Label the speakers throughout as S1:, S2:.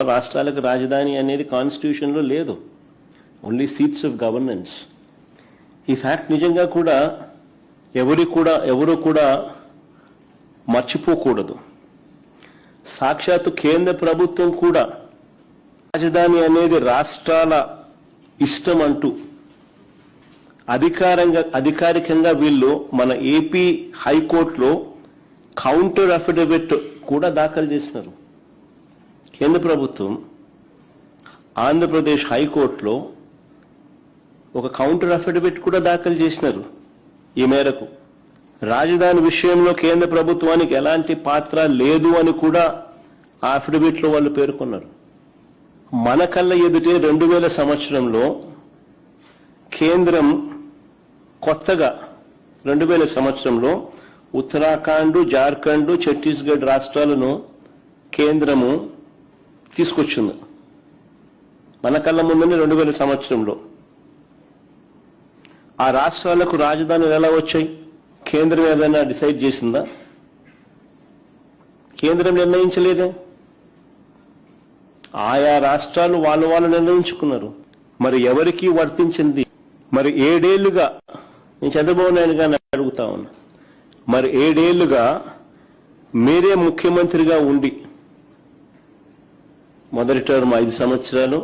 S1: రాష్ట్రాలకు రాజధాని అనేది కాన్స్టిట్యూషన్లో లేదు, ఓన్లీ సీట్స్ ఆఫ్ గవర్నెన్స్. ఈ ఫ్యాక్ట్ నిజంగా కూడా ఎవరు కూడా మర్చిపోకూడదు. సాక్షాత్తు కేంద్ర ప్రభుత్వం కూడా రాజధాని అనేది రాష్ట్రాల ఇష్టం అంటూ అధికారికంగా వీళ్ళు మన ఏపీ హైకోర్టులో కౌంటర్ అఫిడవిట్ కూడా దాఖలు చేసినారు. కేంద్ర ప్రభుత్వం ఆంధ్రప్రదేశ్ హైకోర్టులో ఒక కౌంటర్ అఫిడవిట్ కూడా దాఖలు చేసినారు. ఈ మేరకు రాజధాని విషయంలో కేంద్ర ప్రభుత్వానికి ఎలాంటి పాత్ర లేదు అని కూడా ఆ అఫిడవిట్లో వాళ్ళు పేర్కొన్నారు. మన కళ్ళ ఎదుటే 2000 సంవత్సరంలో కేంద్రం కొత్తగా 2000 సంవత్సరంలో ఉత్తరాఖండ్, జార్ఖండ్, ఛత్తీస్గఢ్ రాష్ట్రాలను కేంద్రము తీసుకొచ్చింది. మన కళ్ళ ముందునే 2000 సంవత్సరంలో. ఆ రాష్ట్రాలకు రాజధానులు ఎలా వచ్చాయి? కేంద్రం ఏదైనా డిసైడ్ చేసిందా? కేంద్రం నిర్ణయించలేదే. ఆయా రాష్ట్రాలు వాళ్ళు నిర్ణయించుకున్నారు. మరి ఎవరికి వర్తించింది? మరి 7 ఏళ్లుగా నేను చంద్రబాబు నాయుడు గారిని అడుగుతా ఉన్నా, మరి 7 ఏళ్లుగా మీరే ముఖ్యమంత్రిగా ఉండి, మొదటి టర్మ్ 5 సంవత్సరాలు,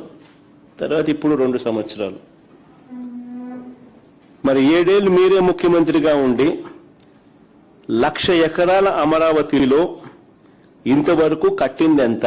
S1: తర్వాత ఇప్పుడు 2 సంవత్సరాలు, మరి 7 ఏళ్ళు మీరే ముఖ్యమంత్రిగా ఉండి 1,00,000 ఎకరాల అమరావతిలో ఇంతవరకు కట్టింది ఎంత?